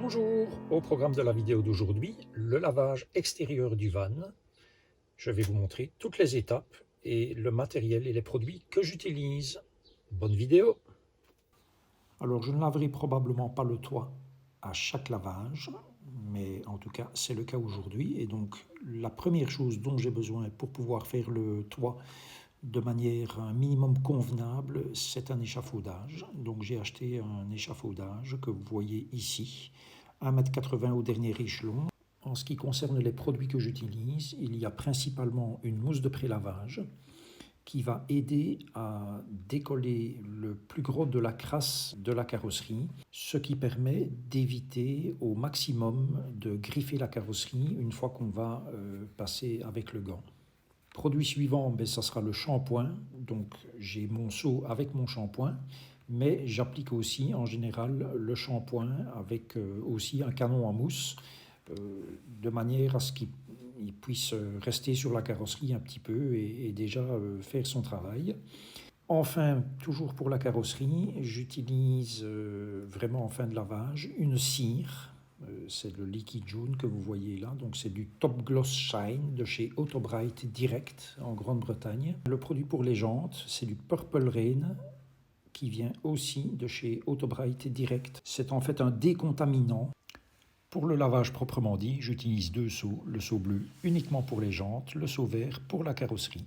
Bonjour, au programme de la vidéo d'aujourd'hui, le lavage extérieur du van. Je vais vous montrer toutes les étapes et le matériel et les produits que j'utilise. Bonne vidéo! Alors je ne laverai probablement pas le toit à chaque lavage, mais en tout cas c'est le cas aujourd'hui. Et donc la première chose dont j'ai besoin pour pouvoir faire le toit de manière un minimum convenable, c'est un échafaudage. Donc j'ai acheté un échafaudage que vous voyez ici, 1,80 m au dernier échelon. En ce qui concerne les produits que j'utilise, il y a principalement une mousse de prélavage qui va aider à décoller le plus gros de la crasse de la carrosserie, ce qui permet d'éviter au maximum de griffer la carrosserie une fois qu'on va passer avec le gant. Produit suivant, ça sera le shampoing. Donc j'ai mon seau avec mon shampoing, mais j'applique aussi en général le shampoing avec aussi un canon à mousse, de manière à ce qu'il puisse rester sur la carrosserie un petit peu et déjà faire son travail. Enfin, toujours pour la carrosserie, j'utilise vraiment en fin de lavage une cire. C'est le liquide jaune que vous voyez là, donc c'est du Top Gloss Shine de chez Autobrite Direct en Grande-Bretagne. Le produit pour les jantes, c'est du Purple Rain qui vient aussi de chez Autobrite Direct. C'est en fait un décontaminant. Pour le lavage proprement dit, j'utilise deux seaux, le seau bleu uniquement pour les jantes, le seau vert pour la carrosserie.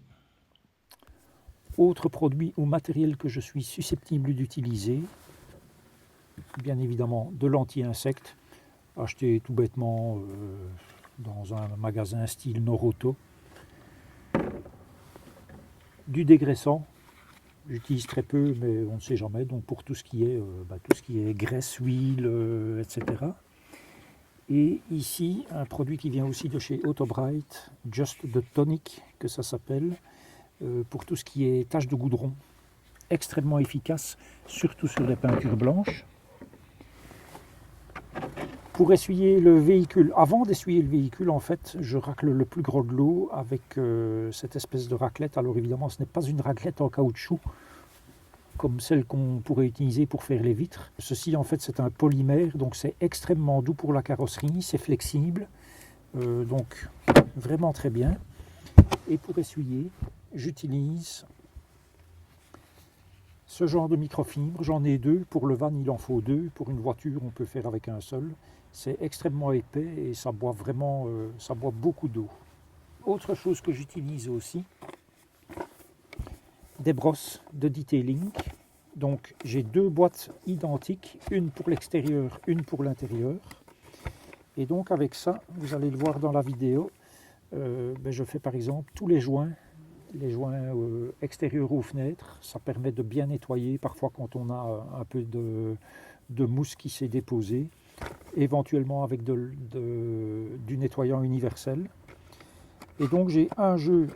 Autre produit ou matériel que je suis susceptible d'utiliser, bien évidemment de l'anti-insectes, acheté tout bêtement dans un magasin style Noroto. Du dégraissant, j'utilise très peu, mais on ne sait jamais, donc pour tout ce qui est graisse, huile, etc. Et ici, un produit qui vient aussi de chez Autobrite, Just the Tonic, que ça s'appelle, pour tout ce qui est taches de goudron. Extrêmement efficace, surtout sur les peintures blanches. Pour essuyer le véhicule, avant d'essuyer le véhicule, en fait, je racle le plus gros de l'eau avec cette espèce de raclette. Alors évidemment, ce n'est pas une raclette en caoutchouc, comme celle qu'on pourrait utiliser pour faire les vitres. Ceci, en fait, c'est un polymère, donc c'est extrêmement doux pour la carrosserie, c'est flexible, donc vraiment très bien. Et pour essuyer, j'utilise ce genre de microfibre. J'en ai deux, pour le van il en faut deux, pour une voiture on peut faire avec un seul. C'est extrêmement épais et ça boit vraiment, ça boit beaucoup d'eau. Autre chose que j'utilise aussi, des brosses de detailing. Donc j'ai deux boîtes identiques, une pour l'extérieur, une pour l'intérieur. Et donc avec ça, vous allez le voir dans la vidéo, je fais par exemple tous les joints extérieurs aux fenêtres. Ça permet de bien nettoyer parfois quand on a un peu de mousse qui s'est déposée, éventuellement avec du nettoyant universel. Et donc j'ai un jeu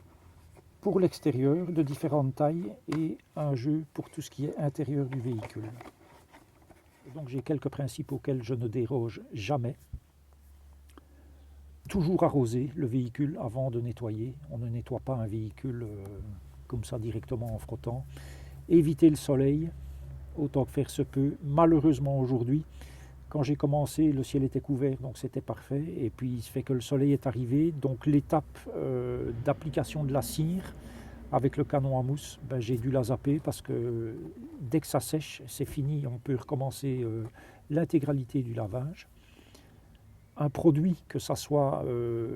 pour l'extérieur de différentes tailles et un jeu pour tout ce qui est intérieur du véhicule. Et donc j'ai quelques principes auxquels je ne déroge jamais. Toujours arroser le véhicule avant de nettoyer. On ne nettoie pas un véhicule comme ça directement en frottant. Éviter le soleil autant que faire se peut. Malheureusement aujourd'hui, quand j'ai commencé, le ciel était couvert, donc c'était parfait. Et puis il se fait que le soleil est arrivé, donc l'étape d'application de la cire avec le canon à mousse, j'ai dû la zapper parce que dès que ça sèche, c'est fini. On peut recommencer l'intégralité du lavage. Un produit, que ce soit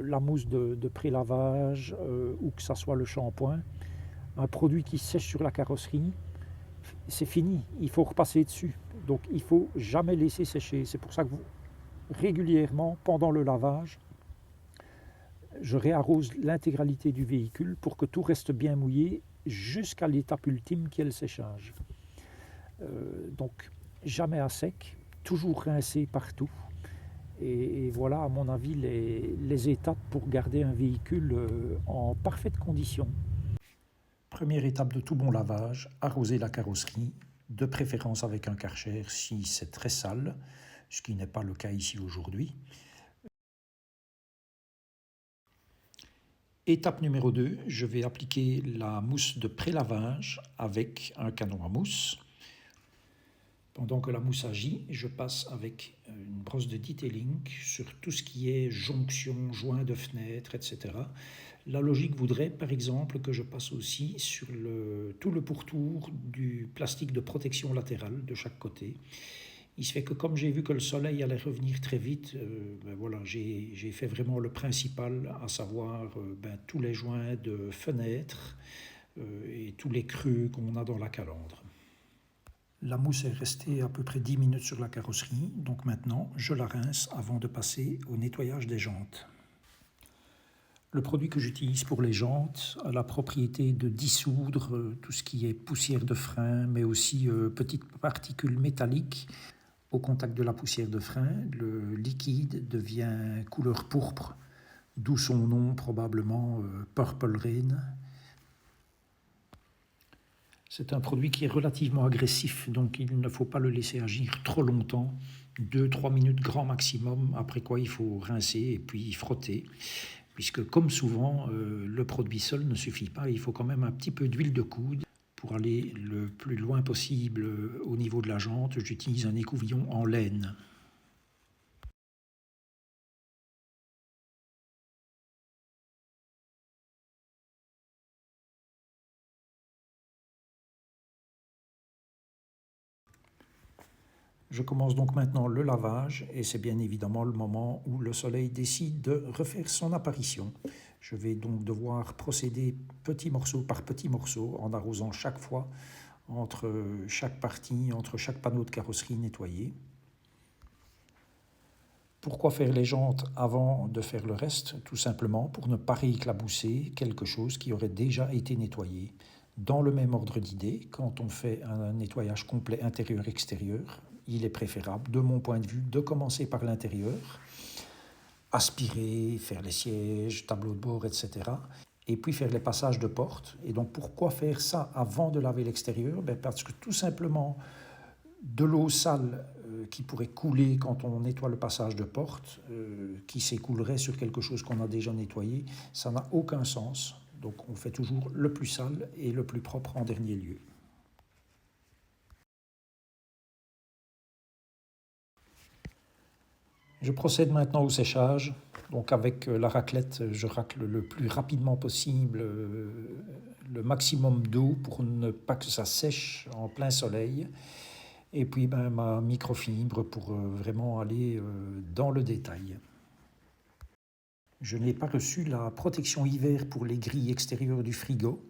la mousse de pré-lavage ou que ce soit le shampoing, un produit qui sèche sur la carrosserie, c'est fini, il faut repasser dessus. Donc il ne faut jamais laisser sécher. C'est pour ça que régulièrement, pendant le lavage, je réarrose l'intégralité du véhicule pour que tout reste bien mouillé jusqu'à l'étape ultime qui est le séchage. Donc jamais à sec, toujours rincé partout. Et voilà, à mon avis, les étapes pour garder un véhicule en parfaite condition. Première étape de tout bon lavage, arroser la carrosserie, de préférence avec un Karcher si c'est très sale, ce qui n'est pas le cas ici aujourd'hui. Étape numéro 2, je vais appliquer la mousse de pré-lavage avec un canon à mousse. Pendant que la mousse agit, je passe avec une brosse de detailing sur tout ce qui est jonction, joint de fenêtre, etc. La logique voudrait, par exemple, que je passe aussi sur tout le pourtour du plastique de protection latérale de chaque côté. Il se fait que comme j'ai vu que le soleil allait revenir très vite, voilà, j'ai fait vraiment le principal, à savoir tous les joints de fenêtres et tous les creux qu'on a dans la calandre. La mousse est restée à peu près 10 minutes sur la carrosserie, donc maintenant je la rince avant de passer au nettoyage des jantes. Le produit que j'utilise pour les jantes a la propriété de dissoudre tout ce qui est poussière de frein, mais aussi petites particules métalliques. Au contact de la poussière de frein, le liquide devient couleur pourpre, d'où son nom probablement Purple Rain. C'est un produit qui est relativement agressif, donc il ne faut pas le laisser agir trop longtemps, 2-3 minutes grand maximum, après quoi il faut rincer et puis frotter. Puisque comme souvent, le produit seul ne suffit pas, il faut quand même un petit peu d'huile de coude pour aller le plus loin possible au niveau de la jante. J'utilise un écouvillon en laine. Je commence donc maintenant le lavage et c'est bien évidemment le moment où le soleil décide de refaire son apparition. Je vais donc devoir procéder petit morceau par petit morceau en arrosant chaque fois entre chaque partie, entre chaque panneau de carrosserie nettoyé. Pourquoi faire les jantes avant de faire le reste? Tout simplement pour ne pas rééclabousser quelque chose qui aurait déjà été nettoyé. Dans le même ordre d'idée, quand on fait un nettoyage complet intérieur-extérieur, il est préférable, de mon point de vue, de commencer par l'intérieur, aspirer, faire les sièges, tableau de bord, etc. Et puis faire les passages de porte. Et donc pourquoi faire ça avant de laver l'extérieur? Parce que tout simplement, de l'eau sale qui pourrait couler quand on nettoie le passage de porte, qui s'écoulerait sur quelque chose qu'on a déjà nettoyé, ça n'a aucun sens. Donc on fait toujours le plus sale et le plus propre en dernier lieu. Je procède maintenant au séchage. Donc avec la raclette, je racle le plus rapidement possible le maximum d'eau pour ne pas que ça sèche en plein soleil. Et puis ma microfibre pour vraiment aller dans le détail. Je n'ai pas reçu la protection hiver pour les grilles extérieures du frigo.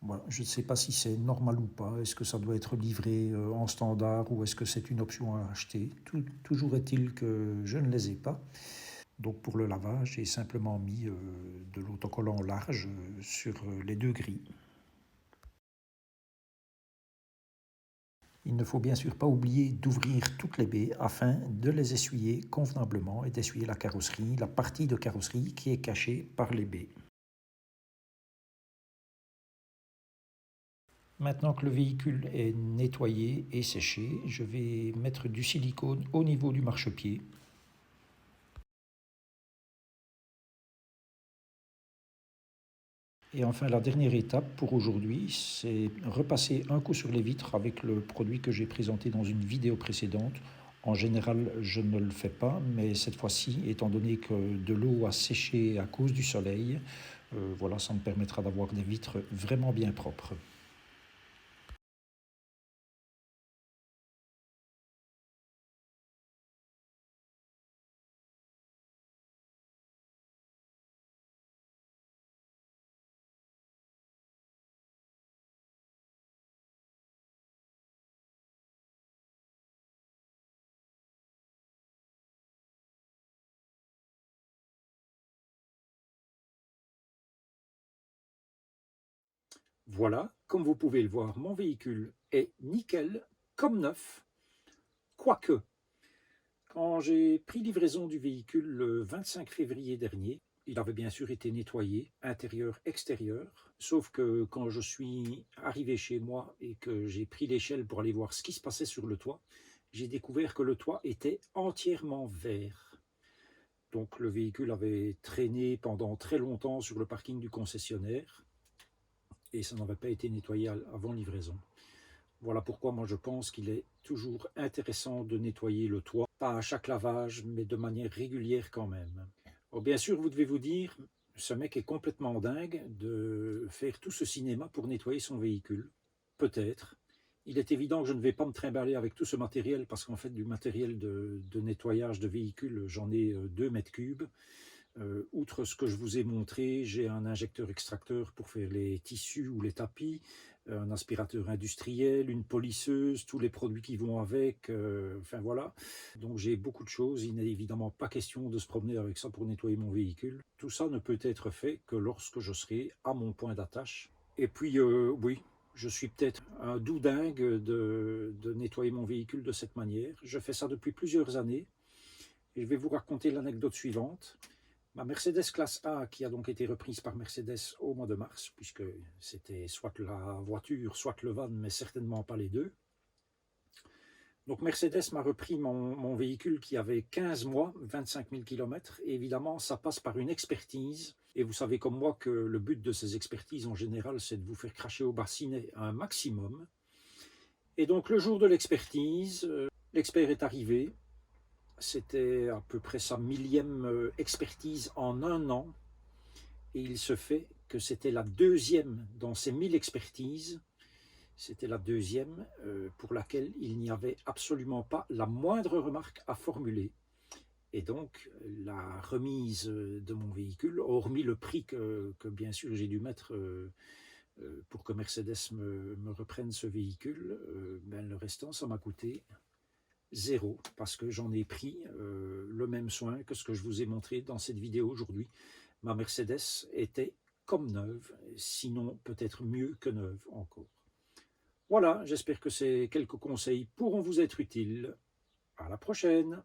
Voilà, je ne sais pas si c'est normal ou pas. Est-ce que ça doit être livré en standard ou est-ce que c'est une option à acheter? Toujours est-il que je ne les ai pas. Donc pour le lavage, j'ai simplement mis de l'autocollant large sur les deux grilles. Il ne faut bien sûr pas oublier d'ouvrir toutes les baies afin de les essuyer convenablement et d'essuyer la carrosserie, la partie de carrosserie qui est cachée par les baies. Maintenant que le véhicule est nettoyé et séché, je vais mettre du silicone au niveau du marchepied. Et enfin, la dernière étape pour aujourd'hui, c'est repasser un coup sur les vitres avec le produit que j'ai présenté dans une vidéo précédente. En général, je ne le fais pas, mais cette fois-ci, étant donné que de l'eau a séché à cause du soleil, voilà, ça me permettra d'avoir des vitres vraiment bien propres. Voilà, comme vous pouvez le voir, mon véhicule est nickel, comme neuf, quoique. Quand j'ai pris livraison du véhicule le 25 février dernier, il avait bien sûr été nettoyé, intérieur, extérieur, sauf que quand je suis arrivé chez moi et que j'ai pris l'échelle pour aller voir ce qui se passait sur le toit, j'ai découvert que le toit était entièrement vert. Donc le véhicule avait traîné pendant très longtemps sur le parking du concessionnaire et ça n'avait pas été nettoyé avant livraison. Voilà pourquoi moi je pense qu'il est toujours intéressant de nettoyer le toit, pas à chaque lavage, mais de manière régulière quand même. Alors bien sûr, vous devez vous dire, ce mec est complètement dingue de faire tout ce cinéma pour nettoyer son véhicule. Peut-être. Il est évident que je ne vais pas me trimballer avec tout ce matériel, parce qu'en fait, du matériel de nettoyage de véhicule, j'en ai 2 mètres cubes. Outre ce que je vous ai montré, j'ai un injecteur extracteur pour faire les tissus ou les tapis, un aspirateur industriel, une polisseuse, tous les produits qui vont avec, enfin voilà. Donc j'ai beaucoup de choses, il n'est évidemment pas question de se promener avec ça pour nettoyer mon véhicule. Tout ça ne peut être fait que lorsque je serai à mon point d'attache. Et puis oui, je suis peut-être un doudingue de nettoyer mon véhicule de cette manière. Je fais ça depuis plusieurs années et je vais vous raconter l'anecdote suivante. Ma Mercedes classe A, qui a donc été reprise par Mercedes au mois de mars, puisque c'était soit la voiture, soit le van, mais certainement pas les deux. Donc Mercedes m'a repris mon véhicule qui avait 15 mois, 25 000 km. Et évidemment, ça passe par une expertise. Et vous savez comme moi que le but de ces expertises, en général, c'est de vous faire cracher au bassinet un maximum. Et donc le jour de l'expertise, l'expert est arrivé. C'était à peu près sa 1000e expertise en un an. Et il se fait que c'était la deuxième dans ces 1000 expertises. C'était la deuxième pour laquelle il n'y avait absolument pas la moindre remarque à formuler. Et donc, la remise de mon véhicule, hormis le prix que bien sûr j'ai dû mettre pour que Mercedes me reprenne ce véhicule, ben, le restant, ça m'a coûté 0, parce que j'en ai pris le même soin que ce que je vous ai montré dans cette vidéo aujourd'hui. Ma Mercedes était comme neuve, sinon peut-être mieux que neuve encore. Voilà, j'espère que ces quelques conseils pourront vous être utiles. À la prochaine!